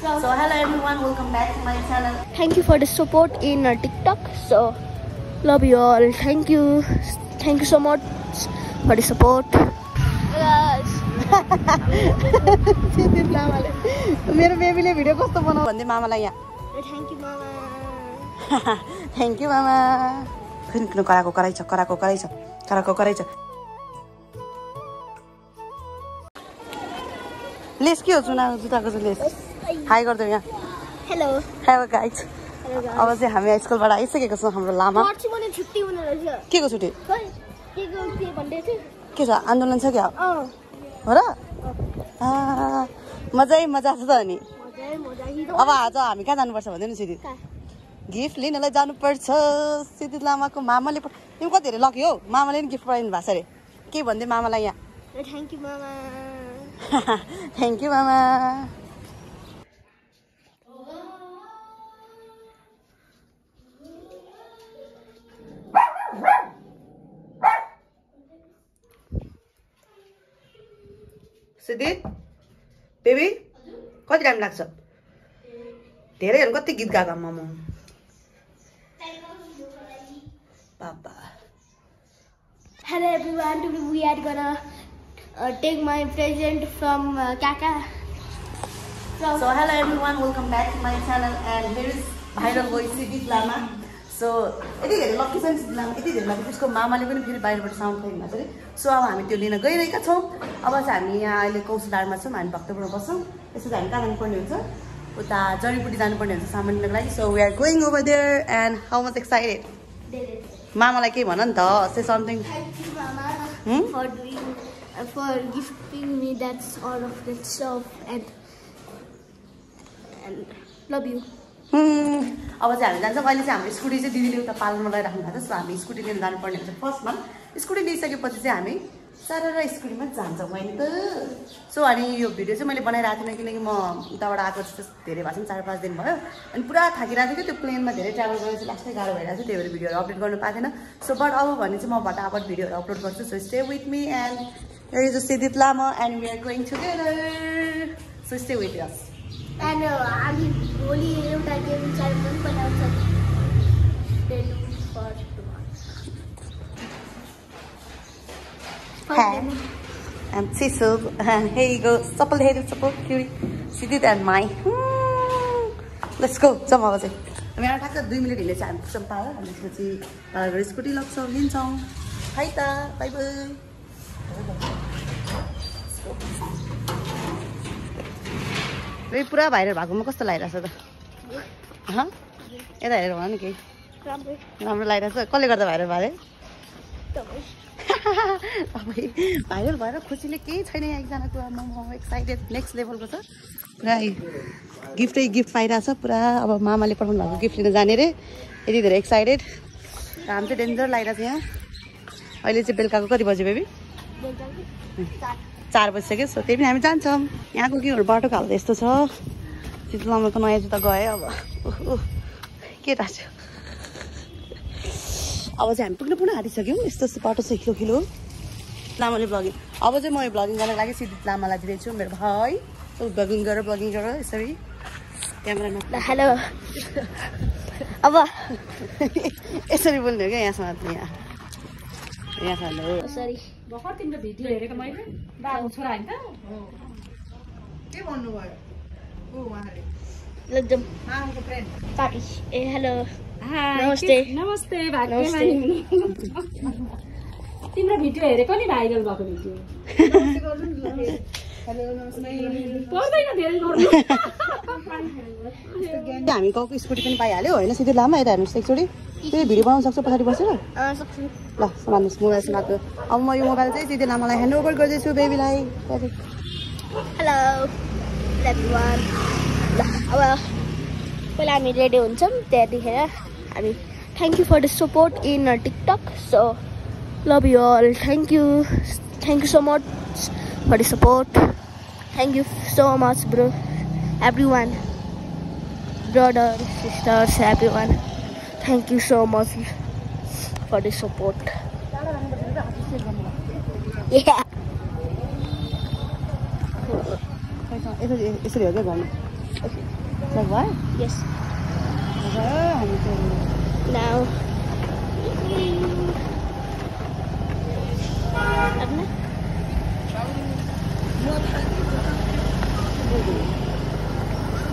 So hello everyone, welcome back to my channel. Thank you for the support in TikTok. So love you all. Thank you so much for the support. Guys. मेरो बेबीले video कस्तो बनाउ भन्दै मामालाई यहाँ. Thank you mama. Thank you mama. किन कराको कराइछ. Lace के हो जुत्ताको lace. High गर्दै यहाँ. Hello. Hello guys. अब चाहिँ हामी स्कुलबाट आइसकेको छौँ. हाम्रो लामा पर्सि पनि छुट्टी हुने रहेछ. के को छुट्टी? के भन्दै थियो? के छ आन्दोलन छ क्या? हो र? मजा छ त अनि. अब आज हामी कहाँ जानुपर्छ भन्दै नि सिधि. गिफ्ट लिनलाई जानुपर्छ. सिधि लामाको मामाले तिमी कति धेरै लक्यो हौ. मामाले नि गिफ्ट पठाइदिनु भएको छ अरे. के भन्दै मामालाई यहाँ? Thank you mama. Thank you mama. Siddhi baby कति टाइम लाग्छ? धेरै कति गीत गाएको मामा पापा. Hello everyone, today we are gonna take my present from Kaka. So hello everyone, welcome back to my channel and here is viral boy Siddhi Lama. So यति धेरै lucky छ नि सिद्धि लामा. यति धेरै लकी त्यसको मामाले पनि फेरि बाहिरबाट साउन्ड खुवाइदिनु भएको छ. सो अब हामी त्यो लिन गइरहेका छौँ. अब चाहिँ हामी यहाँ अहिले कौशलधारमा छौँ. हामी भक्तपुरमा बस्छौँ. त्यसपछि हामी कहाँ जानुपर्ने हुन्छ? उता जडीबुटी जानुपर्ने हुन्छ सामान लिनको लागि. So we are going over there and how much excited. मामालाई केही भन नि त. Say something. Thank you mama for gifting me that's all of that stuff and love you. अब चाहिँ हामी जान्छौँ. अहिले चाहिँ हाम्रो स्कुटी चाहिँ दिदीले उता पार्लरमा लगाइराख्नु भएको छ. सो हामी स्कुटी लिएर जानुपर्ने हुन्छ. फर्स्टमा स्कुटी लिइसकेपछि चाहिँ हामी सारा स्कुटीमा जान्छौँ मैले त. सो अनि यो भिडियो चाहिँ मैले बनाइरहेको थिइनँ किनकि म उताबाट आएको चाहिँ धेरै भएको छ. 4-5 दिन भयो अनि पुरा थाकिरहेको थियो. त्यो प्लेनमा धेरै ट्राभल गरेर चाहिँ लास्टै गाह्रो भइरहेको थियो. त्यही भएर भिडियोहरू अपलोड गर्नु पाएको थिएन. सो बट अब भने चाहिँ म फटाफट भिडियोहरू अपलोड गर्छु. So stay with me and here is Siddhi Lama and we are going together. So stay with us. And हामी भोलि एउटा गेम पनि बनाउँछ. And Cecil, and here you go. Supple headed, supple cutie. Siddhi and my. Let's go. Jump over there. हामी यहाँ ठ्याक्क 2 minute हिँडेर चाहिँ हामी पुग्छौँ पार्लर. अनि त्यसपछि पार्लरबाट स्कुटी लग्छौँ लिन्छौँ. हाई त बाई बाई. पुरा भाइरल भएकोमा कस्तो लागिरहेछ त? यता हेरेर भन नि केही. राम्रो लागिरहेछ. कसले गर्दा भाइरल भयो अरे? भाइरल भएर खुसीले केही छैन. एकजनाको म एक्साइटेड नेक्स्ट लेभलको छ. पुरा गिफ्ट पाइरहेछ पुरा. अब मामाले पठाउनु भएको गिफ्ट लिन जाने रे. यति धेरै एक्साइटेड. काम चाहिँ डेन्जर लागिरहेछ यहाँ. अहिले चाहिँ बेलुकाको कति बज्यो बेबी? 4 बजिसक्यो. सो त्यही पनि हामी जान्छौँ. यहाँको के बाटोको हाल यस्तो छ. सिद्धि लामाको नयाँ जुत्ता गयो. अब के थाहा छ. अब चाहिँ हामी पुग्न आँटिसक्यौँ. यस्तो बाटो छ खिलो लामाले ब्लगिङ. अब चाहिँ म यो ब्लगिङ गर्नको लागि सिद्धि लामालाई दिँदैछु. मेरो भाइ ब्लगिङ गर यसरी क्यामेरामा. हेलो. अब यसरी बोल्ने हो क्या यहाँसँग. यहाँ हेलो. सरी भर्खर तिम्रो भिडियो हेरेको मैले. बाबु छोरा हैन त? के भन्नु भयो? ओ उहाँले एकदम मामाको फ्रेन्ड पार्टी. ए हेलो. नमस्ते भाग्यमानी. तिम्रो भिडियो हेरेको नि भाइरल भएको भिडियो. पर्दैन धेरै गर्नु. हामी गाउँको स्कुटी पनि पाइहाल्यो होइन सिधै लामा. यता हेर्नुहोस् एकचोटि. त्यो भिडियो बनाउन सक्छ पछाडि बसेर? सक्छु. ल समान्नुहोस् मोबाइल समाएको. अब म यो मोबाइल चाहिँ सिधै लामालाई ह्यान्ड ओभर गर्दैछु बेबीलाई. Hello everyone. अब पहिला हामी रेडी हुन्छौँ. त्यहाँदेखि हामी thank you for the support in TikTok. So love you all. Thank you so much for the support. Thank you so much bro everyone. Brother sisters everyone. Thank you so much for the support. Yeah. यसरी हो क्या भन्नु. Okay. So what? Yes. Now.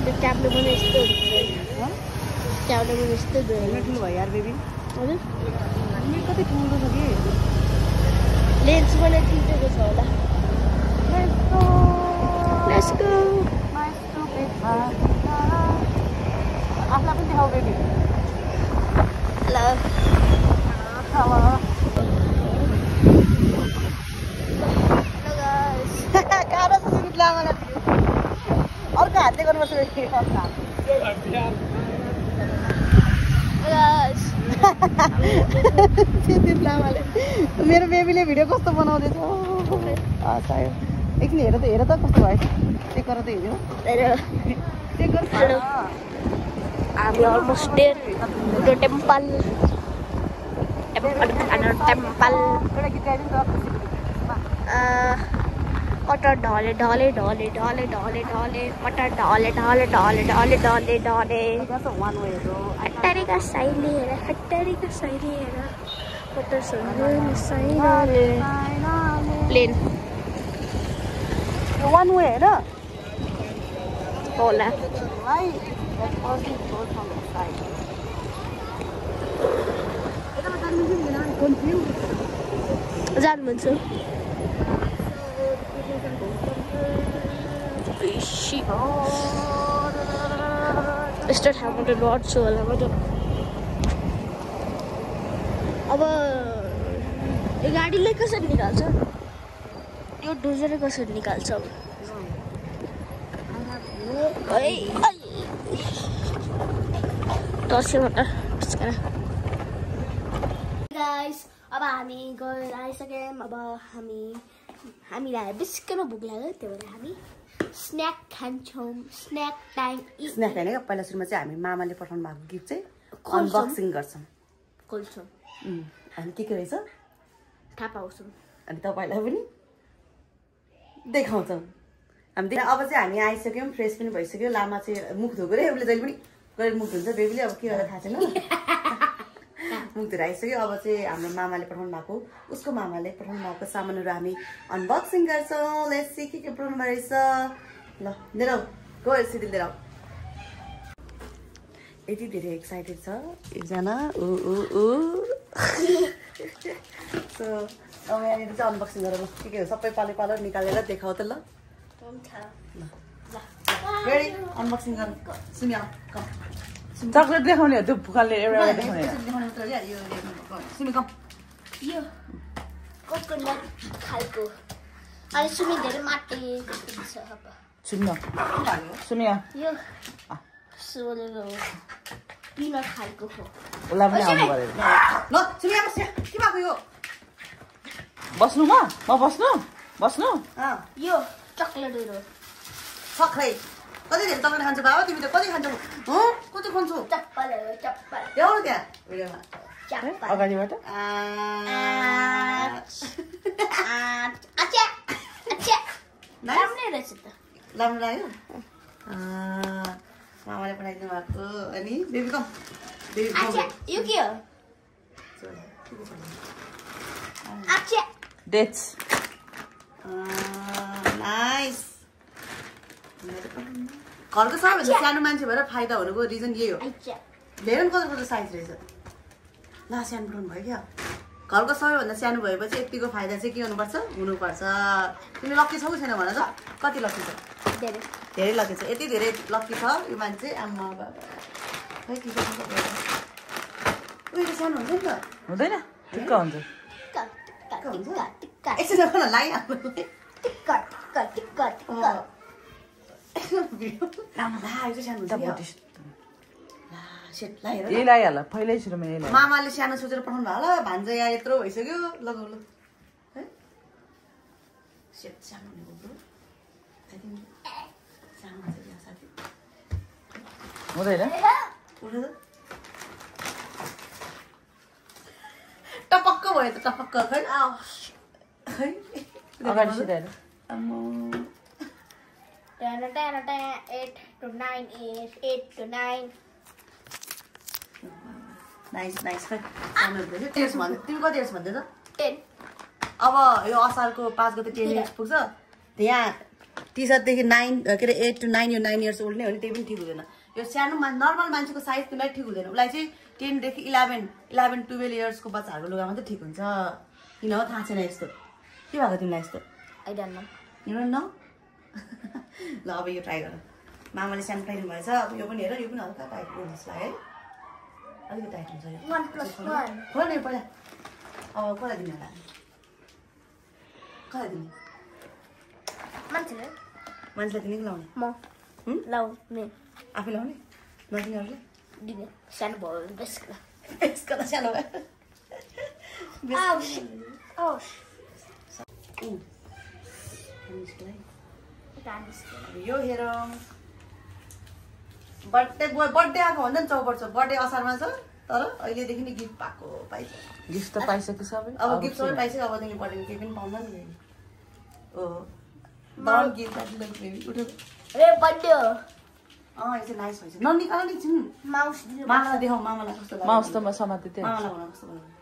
The tablet one is still there. Tablet one is still there. ठुलो भयो यार baby हजुर अनि कति ठुलो छ कि लेन्स पनि ठिकैको छ होला Let's go. आफूलाई पनि देखाऊ baby Hello. Hello. Hello guys. गाह्रो छ सुनित लामालाई अर्को हातले गर्नुपर्छ Hello guys. सुनित लामाले मेरो बेबीले भिडियो कस्तो बनाउँदैछ सायो एकछिन हेर त कस्तो भयो चेक गर त हेऱ्यो चेक गर Hello. I'm almost there. The temple. Temple. एउटा गीत गाइदिनु त Mutton dolly dolly dolly dolly dolly dolly mutton dolly dolly dolly dolly dolly dolly. That's a one way though. Hattari ka saili hai na. Mutton saili Plane. One way na. Hola. Why? That person goes from the side. I'm confused. जान्नुहुन्छ fishy यस्तो ठाउँमा त लड्छु होला म त अब यो गाडीले कसरी निकाल्छ यो डोजरले कसरी निकाल्छ अब तर्स्योबाट गाइस अब हामी गएर आइसक्यौँ अब हामीलाई बिस्किन भोक लाग्यो त्यही भएर हामी स्न्याक खान्छौँ स्न्याक टाइम स्न्याक हैन के पहिला सुरुमा चाहिँ हामी मामाले पठाउनु भएको गिफ्ट चाहिँ अनबक्सिङ गर्छौँ खोल्छौँ अनि के रहेछ थाहा पाउँछौँ अनि तपाईलाई पनि देखाउँछौँ हामी अब चाहिँ हामी आइसक्यौँ फ्रेस पनि भइसक्यो लामा चाहिँ मुख धोको रे उसले जहिले पनि गएर मुख धुन्छ बेबीले अब के गरेर थाहा छैन मुख धुएर आइसक्यो अब चाहिँ हाम्रो मामाले पठाउनु भएको उसको मामाले पठाउनु भएको सामानहरू हामी अनबक्सिङ गर्छौँ लेट्स सी के पठाउनु भएको रहेछ ल लिएर आऊ गो सिडी लिएर आऊ यति धेरै एक्साइटेड छ एकजना सो अब यहाँनिर चाहिँ अनबक्सिङ गरेर के हो सबै पालो पालो निकालेर देखाऊ त ल रेडी अनबक्सिङ गर्नु सुन्यो चक्लेट देखाउने हो त्यो फुकालले एउटा देखाउने सुन्नु कम यो कोकोनट खालको अनि सुमी धेरै माटे छ अब सुन्नु सुन्यो यो सोलेको पिनट खालको हो उसलाई पनि आउनु पऱ्यो ल सुन्यो बस्या के भएको यो बस्नु म बस्नु यो चक्लेटहरू सक्खै कति धेरै चक्लेट खान्छौ बाबा तिमी त कति खान्छौ कति खान्छौ चप्पलहरू चप्पल ल्याउनु त्यहाँ भिडियोमा चप्पल अगाडिबाट अच्छा राम्रै रहेछ त राम्रो लाग्यो मामाले पठाइदिनु भएको अनि बेबी कम अच्छा यो के हो अच्छा डेट्स नाइस घरको सबैभन्दा सानो मान्छे भएर फाइदा हुनुको रिजन यही हो अच्छा धेरै पनि कस्तो साइज रहेछ ल सानो पठाउनु भयो क्या घरको सबैभन्दा सानो भएपछि यतिको फाइदा चाहिँ के हुनुपर्छ तिमी लक्की छौ छैन भन त कति लक्की छ धेरै लक्की छ यति धेरै लक्की छ यो मान्छे आमा बाबा खै के उयो सानो हुन्छ नि त हुँदैन ठिक्क हुन्छ एकछिन लागिहाल्नु यही लगाइहाल पहिल्यै सुरुमा यही लगाइ मामाले सानो सोचेर पठाउनु भयो होला भान्जा यहाँ यत्रो भइसक्यो लगाउ ल है सानो हुँदैन टपक्क भयो त टपक्क खै अगाडि सिधाएर to 9 is 8 to 9. नाइस खै टेस्ट भन्दै तिमी कति इयर्स भन्दैछ 10. अब यो असारको 5 गते 10 इयर्स पुग्छ त्यहाँ टी सर्टदेखि 9 के अरे 8 to 9 यो 9 इयर्स ओल्ड नै हो नि त्यही पनि ठिक हुँदैन यो सानो नर्मल मान्छेको साइज तिमीलाई ठिक हुँदैन उसलाई चाहिँ 10 देखि 11-12 इयर्सको बच्चाहरूको लुगा मात्रै ठिक हुन्छ किन हो थाहा छैन यस्तो के भएको तिमीलाई यस्तो I don't know. You don't know? ल अब यो ट्राई गर मामाले सानो टाइट भएछ अब यो पनि हेर यो पनि हल्का टाइट गर्नु यसलाई है अलिकति टाइट हुन्छ यो 1 plus 1. खोल नि पहिला अब कसलाई दिने होला कसलाई दिने मान्छेलाई दिने कि लाउने लाउने आफै लाउने नदिनेहरूले दिने सानो भयो बेस्ट यसको त सानो यो हेरौँ बर्थडे आएको भन्दा नि 4 वर्ष बर्थडे असारमा छ तर अहिलेदेखि नै गिफ्ट पाएको पाइन्छ गिफ्ट त पाइसक्यो सबै अब गिफ्ट सबै पाइसक्यो अबदेखि बर्थडे केही पनि पाउँदैन नि don't give that like baby उठो रे बर्थडे हो यो चाहिँ नाइस भइछ ननिकाल नि छिन् मामालाई देखाऊ मामालाई कस्तो लाग्यो माउस त म समाते थिएँ मामालाई भन कस्तो लाग्यो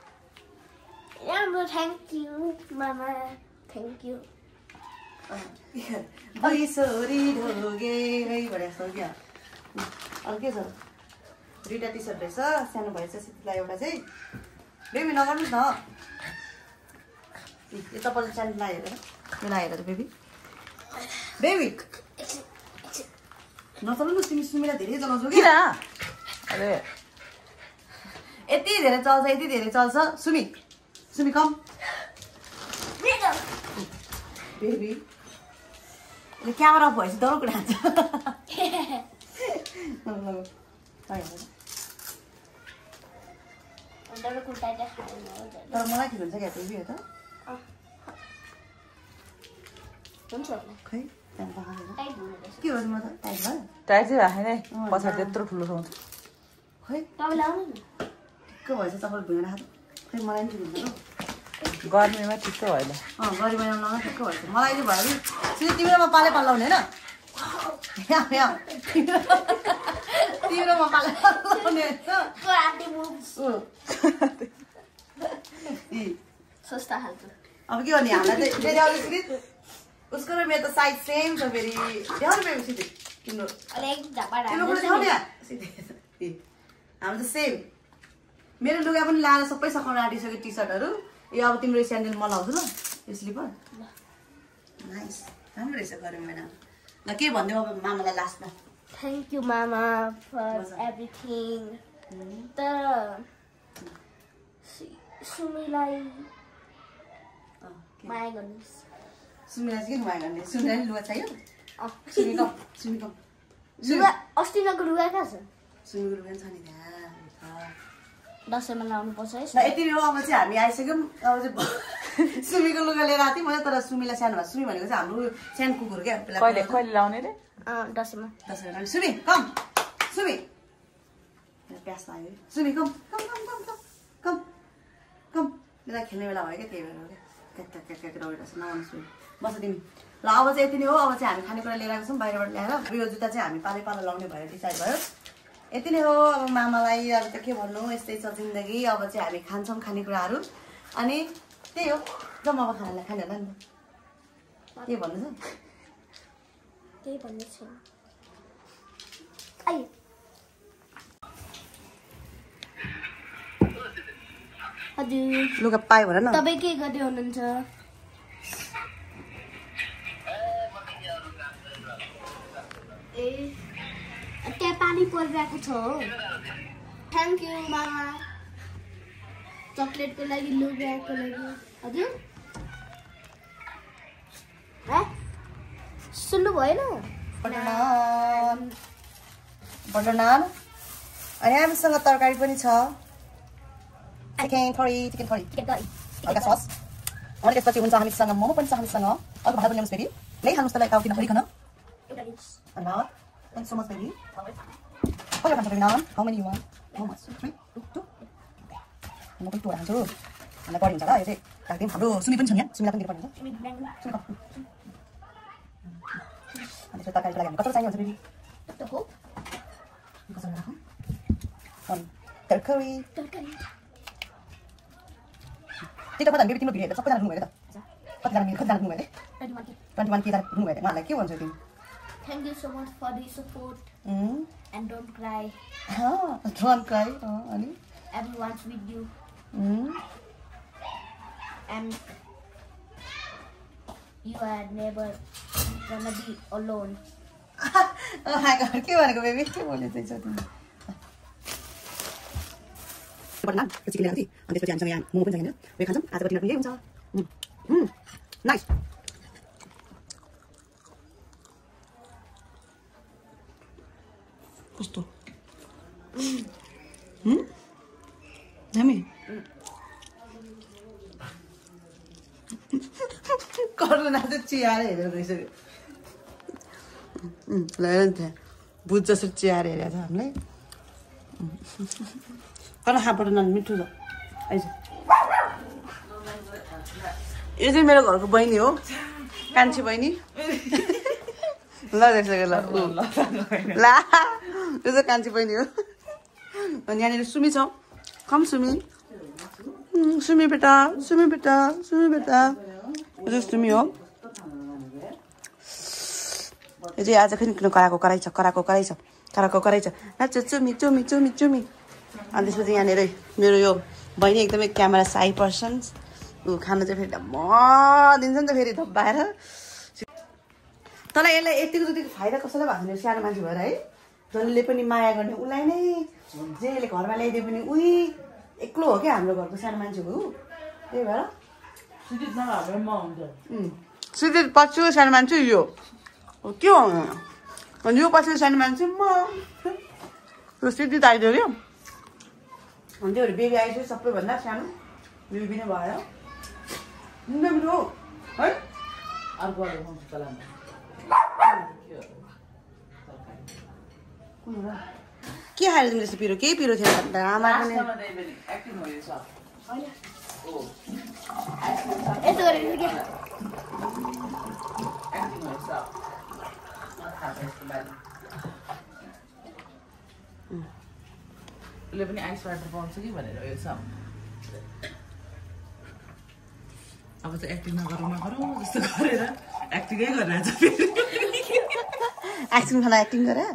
राम्रो थ्याङ्क यू मामा थ्याङ्क यू छोरी ढोगे है भने जस्तो क्या अरू के छ 2टा टी सर्ट रहेछ सानो भएछ सिटीलाई एउटा चाहिँ बेबी नगर्नुहोस् न यो तपाईँले च्यान्ट लगाएर यो लगाएर बेबी बेबी नचलाउनुहोस् तिमी सुमीलाई धेरै चलाउँछौ कि अरे यति धेरै चल्छ सुमी कम बेबी क्यामेरा भएपछि डर कुरा हान्छ तर मलाई ठिक हुन्छ क्या बेबी हो त खै के हो म त टाइट भयो टाइट चाहिँ राखेँ नै पछाडि त्यत्रो ठुलो ठाउँ खै ठिक्क भएछ तपाईँले भुइँ राख्नु खै मलाई पनि ठिक हुन्छ गर्मीमा ठिक्क भयो ल गरी महिनामा लगाउनु ठिक्क भएछ मलाई चाहिँ भयो कि तिम्रो म पाले लाउने होइन तिम्रो म पाले लाउने सस्ता खालको अब के गर्ने हामीलाई चाहिँ फेरि अरू फेरि उसको र मेरो त साइज सेम छ फेरि ल्याउनु फेरि सिधै तिम्रो तिम्रो कुरा ल्याउने हाम्रो त सेम मेरो लुगा पनि लाएर सबै सकाउन आँटिसक्यो टी सर्टहरू यो अब तिम्रो स्यान्डल म लाउँछु ल यो स्लिपर नाइस राम्रो रहेछ गरौँ महिना ल के भनिदिउँ अब मामालाई लास्टमा थ्याङ्क यू मामा फर एभ्रिथिङ तर सुमीलाई माया गर्नुहोस् सुमीलाई चाहिँ के माया गर्ने सुमीलाई लुगा चाहियो सुमी कम लुगा अस्तिको लुगा कहाँ छ सुमीको लुगा छ नि त्यहाँ दसैँमा लाउनु पर्छ है ल यति बेला अब चाहिँ हामी आइसक्यौँ अब चाहिँ सुमीको लुगा लिएर आएको थियौँ मैले तर सुमीलाई सानो भएको सुमी भनेको चाहिँ हाम्रो सानो कुकुर क्या कहिले लाउने रे दसैँमा सुमी कम सुमी प्यास लाग्यो सुमी कम कम कम कम कम कम कम बेला खेल्ने बेला भयो क्या त्यही भएर क्या क्याक दौडिरहेको छ नआउनु सुमी बस तिमी ल अब चाहिँ यति नै हो अब चाहिँ हामी खानेकुरा लिएर आएको छौँ बाहिरबाट ल्याएर यो जुत्ता चाहिँ हामी पालै लाउने भएर डिसाइड भयो यति नै हो अब मामालाई अब त के भन्नु यस्तै छ जिन्दगी अब चाहिँ हामी खान्छौँ खानेकुराहरू अनि त्यही हो जाउँ अब खानालाई खाने होला नि के भन्नु छ त्यही भन्ने छ हजुर लुगा पायो भन न तपाईँ के गर्दै हुनुहुन्छ ए त्यहाँ पानी परिरहेको छ हो थ्याङ्क यू मामा चक्लेटको लागि लुगाको लागि हजुर सुन्नु भएन बटर नान अनि हामीसँग तरकारी पनि छ चिकन थोडी हल्का सस अनि त्यसपछि हुन्छ हामीसँग मोमो पनि छ हामीसँग अर्को भात पनि ल्याउनुहोस् फेरि ल्याइहाल्नुहोस् त लाइक नभइकन धन्यवाद Thanks so much, baby. How many you want? How much? 3? 2? म पनि टोरा हाल्छु हामीलाई पढ्नु हुन्छ ल यो चाहिँ राखिदिउँ हाम्रो सुमी पनि छ यहाँ सुमीलाई पनि दिनु पर्ने हुन्छ अनि त्यसको तरकारीको लागि हामी कस्तो चाहिन्छ हुन्छ फेरि कसरी राखौँ तरकारी टिकटकमा त बेबी तिम्रो भिडियो हेरेर सबैजना रुनु भयो त कतिजना रुनु भयो 21 के रुनु भयो उहाँलाई के भन्छौ तिमी Thank you so much for the support. And don't cry. Don't cry. अनि Everyone's with you. And you are never gonna be alone. Oh my god, के भनेको बेबी के बोले चाहिँ छ तिमी बडनाम चिकन ल्याएको थिएँ अनि त्यसपछि हामीसँग यहाँ मोमो पनि छ हैन वे खान्छौँ आजको डिनर पनि यही हुन्छ नाइस कस्तो दामी करुणा चाहिँ चियाएर हेरेर गइसक्यो ल हेर नि त्यहाँ भुत जसरी चियाएर हेरेको छ हामीलाई कन खाबाट नानी मिठो छ आइज यो चाहिँ मेरो घरको बहिनी हो कान्छी बहिनी ल देखिसक्यो ल ला यो चाहिँ कान्छी बहिनी हो अनि यहाँनिर सुमी छ कम सुमी सुमी बेटा सुमी बेटा सुमी बेटा यो चाहिँ सुमी हो यो चाहिँ आज फेरि किन कराएको कराइ छ नाच्छ चुमी चुमी चुमी चुमी अनि त्यसपछि यहाँनिर मेरो यो बहिनी एकदमै क्यामेरा साई पर्सन ऊ खाना चाहिँ फेरि म दिन्छ नि त फेरि धब्बाएर तँलाई यसलाई यतिको जतिको फाइदा कसैलाई भएको छैन सानो मान्छे भएर है जसले पनि माया गर्ने उसलाई नै जेले घरमा ल्याइदिए पनि उही एक्लो हो क्या हाम्रो घरको सानो मान्छे हो त्यही भएर सुजित पछि सानो मान्छे यो के हो अनि यो पछि सानो मान्छे म यो सिद्धि आइदियो क्या अनि त्यो बेबी आइसक्यो सबैभन्दा सानो बेबी नै भयो बेबी हो है अर्को के खाएर तिमीले पिरो केही पिरो थिएन आमा पनि आइस वाटर पाउँछ कि भनेर यो सब अब चाहिँ एक्टिङ नगरौँ जस्तो गरेर एक्टिङै गरिरहेछ फेरि आइसक्रिम खाना एक्टिङ गरे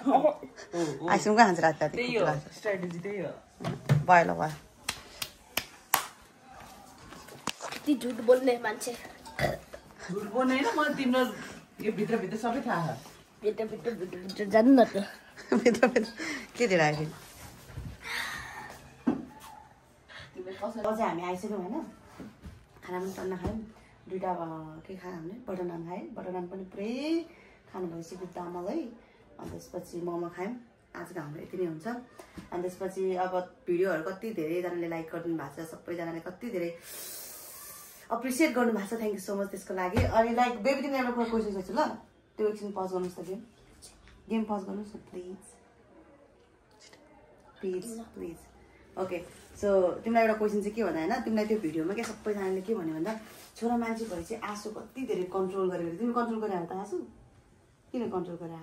आइसक्रिमको खान्छ रात राति त्यही हो स्ट्राटेजी त्यही हो भयो ल भयो कति झुट बोल्ने मान्छे झुट बोल्ने होइन मलाई तिम्रो यो भित्रभित्र सबै थाहा छ भित्र जानु न त भित्र के दिएर आयो अझै हामी आइसक्यौँ होइन खाना पनि टन्न खायौँ दुइटा के खायो हामीले बटर नान खायौँ बटर नान पनि पुरै खानु भइसक्यो चामल है अनि त्यसपछि मोमो खायौँ आजको हाम्रो यति नै हुन्छ अनि त्यसपछि अब भिडियोहरू कति धेरैजनाले लाइक गरिदिनु भएको छ सबैजनाले कति धेरै अप्रिसिएट गर्नुभएको छ थ्याङ्क यू सो मच त्यसको लागि अनि लाइक बेबी तिमीले एउटा कुरा क्वेसन सोध्छु ल त्यो एकछिन पज गर्नुहोस् त गेम पज गर्नुहोस् न प्लिज प्लिज ओके सो तिमीलाई एउटा क्वेसन चाहिँ के भन्दा होइन तिमीलाई त्यो भिडियोमा क्या सबैजनाले के भन्यो भन्दा छोरा मान्छे भएपछि आँसु कति धेरै कन्ट्रोल गरेर तिमी कन्ट्रोल गरेर त आँसु किन कन्ट्रोल गरेर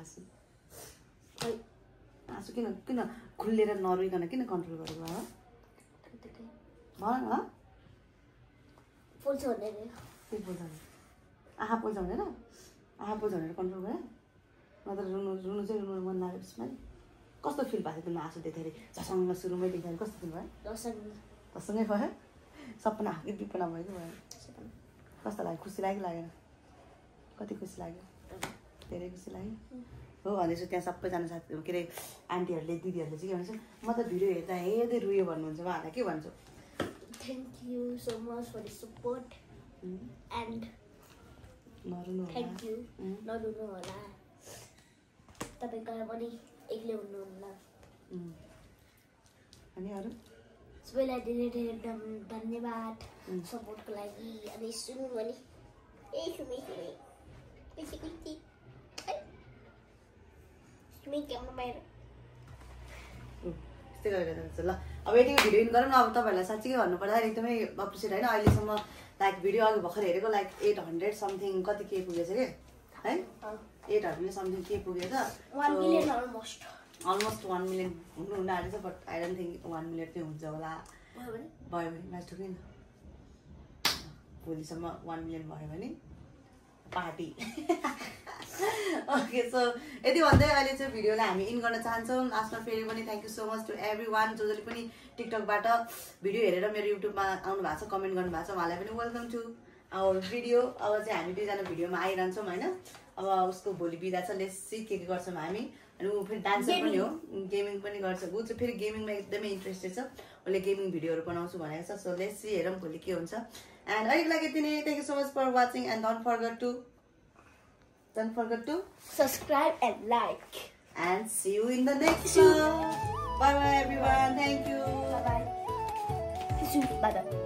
आँसु किन खुलेर नरोइकन किन कन्ट्रोल गरेको हो भन न पोल्छ भनेर के पोल्छ आँखा पोल्छ भनेर आँखा पोल्छ भनेर कन्ट्रोल गरेर नत्र रुनु चाहिँ रुनु मन लागेपछि पनि कस्तो फिल भएको थियो तिमीलाई आँसु देख्दाखेरि झसङ्ग सुरुमै देख्दाखेरि कस्तो फिल भयो झसङ्गै भयो सपना आँखै विपना भएको भयो कस्तो लाग्यो खुसी लाग्यो लागेन कति खुसी लाग्यो धेरै खुसी लाग्यो हो भनेपछि त्यहाँ सबैजना साथी के अरे आन्टीहरूले दिदीहरूले चाहिँ के भन्छ म त भिडियो हेर्दा हेर्दै रुयो भन्नुहुन्छ उहाँहरूलाई के भन्छु thank you so much for the support and नरुनु थ्याङ्क यू नरुनु होला तपाईँ पनि एक्लै हुनुहुन्न अनि अरू सबैलाई धेरै धेरै धन्यवाद सपोर्टको लागि अनि सुन्नु भने ए सुमी क्यामेरा बाहिर त्यस्तै गरेर जान्छ ल अब यतिको भिडियो इन गरौँ न अब तपाईँहरूलाई साँच्चीकै भन्नुपर्दा एकदमै अप्रिसिएट होइन अहिलेसम्म लाइक भिडियो अघि भर्खर हेरेको लाइक 800 समथिङ कति के पुगेछ कि है 800 समथिङ के पुगेछ 1 मिलियन अलमोस्ट अलमोस्ट 1 मिलियन हुनु आँटेछ but I don't think 1 million चाहिँ हुन्छ होला भयो भने म्याच ठुकै न भोलिसम्म 1 मिलियन भयो भने पार्टी ओके सो यति भन्दै अहिले चाहिँ भिडियोलाई हामी इन गर्न चाहन्छौँ लास्टमा फेरि पनि thank you so much to everyone जसले पनि टिकटकबाट भिडियो हेरेर मेरो युट्युबमा आउनु भएको छ कमेन्ट गर्नुभएको छ उहाँलाई पनि वेलकम टु आवर भिडियो अब चाहिँ हामी दुईजना भिडियोमा आइरहन्छौँ होइन अब उसको भोलि बिदा छ लेट्स सी के गर्छौँ हामी अनि ऊ फेरि डान्सर पनि हो गेमिङ पनि गर्छ ऊ चाहिँ फेरि गेमिङमा एकदमै इन्ट्रेस्टेड छ उसले गेमिङ भिडियोहरू बनाउँछु भनेको छ सो लेट्स सी हेरौँ भोलि के हुन्छ एन्ड अहिलेको लागि यति नै thank you so much for watching and don't forget to subscribe and like. And see you in the next one. Bye bye everyone. Thank you. Bye bye. See you. Bye bye.